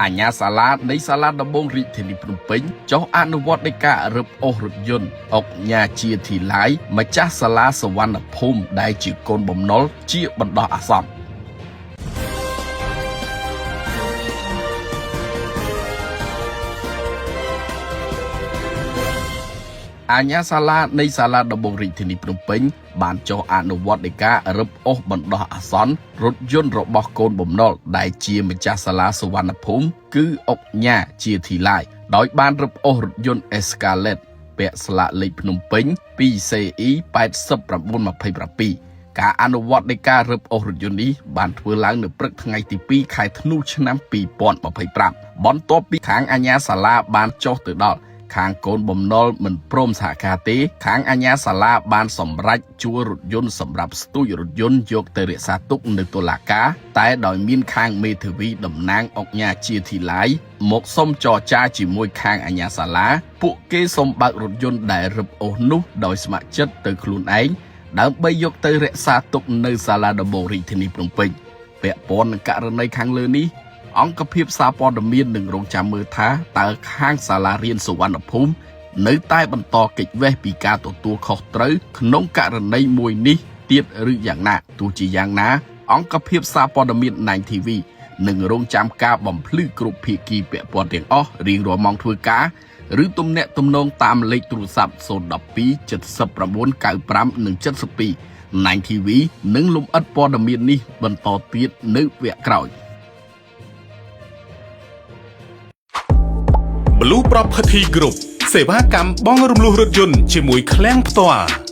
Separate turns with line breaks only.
អាញាសាលានៃសាលាដំបងរាជធានីភ្នំពេញចុះអនុវត្តនៃការរឹបអូសរថយន្តអុកញ៉ាជាធីឡាយម្ចាស់សាលាសវណ្ណភូមិដែលជាកូនបំណុលជាបណ្ដោះអាសន្នអាញាសាលានៃសាលាដំបងរាជធានីភ្នំពេញបានចុះអនុវត្តនៃការរឹបអូសបណ្ដោះអាសន្នរថយន្តរបស់កូនបំណុលដែលជាម្ចាស់សាលាសវណ្ណភូមិគឺអុកញ៉ាជាធីឡាយដោយបានរឹបអូសរថយន្ត Escalade ពាក់ស្លាកលេខភ្នំពេញ 2CE 8927ការអនុវត្តនៃការរឹបអូសរថយន្តនេះបានធ្វើឡើងនៅព្រឹកថ្ងៃទី2ខែធ្នូឆ្នាំ2025បន្ទាប់ពីខាងអាជ្ញាសាលាបានចុះទៅដល់ខាងកូនបំណុលមិនព្រមសហការទេខាងអាជ្ញាសាលាបានសម្រេចជួលរថយន្តសម្រាប់ស្ទូចរថយន្តយកទៅរក្សាទុកនៅតុលាការតែដោយមានខាងមេធាវីតំណាងអុកញ៉ាជាធីឡាយមកសុំចរចាជាមួយខាងអាជ្ញាសាលាពួកគេសុំបើករថយន្តដែលរឹបអូសនោះដោយស្ម័គ្រចិត្តទៅខ្លួនឯងដើម្បីយកទៅរក្សាទុកនៅសាលាដំបងរាជធានីភ្នំពេញពាក់ព័ន្ធនឹងករណីខាងលើនេះអង្គភាពសារព័ត៌មាននឹងរងចាំមើលថាតើខាងសាលារៀនសុវណ្ណភូមិនៅតែបន្តកិច្ចវេះពីការទទួលខុសត្រូវក្នុងករណីមួយនេះទៀតឬយ៉ាងណាទោះជាយ៉ាងណាអង្គភាពសារព័ត៌មាន9 TV នឹងរងចាំការបំភ្លឺគ្រប់ភាគីពាក់ព័ន្ធទាំងអស់រៀងរាល់ម៉ោងធ្វើការឬទំនាក់ទំនងតាមលេខទូរស័ព្ទ012 79 95 និង 72 9 TV នឹងលម្អិតព័ត៌មាននេះបន្តទៀតនៅវគ្គក្រោយ
Blue Property Group សេវាកម្មបង់រំលោះរថយន្តជាមួយឃ្លាំងផ្ទាល់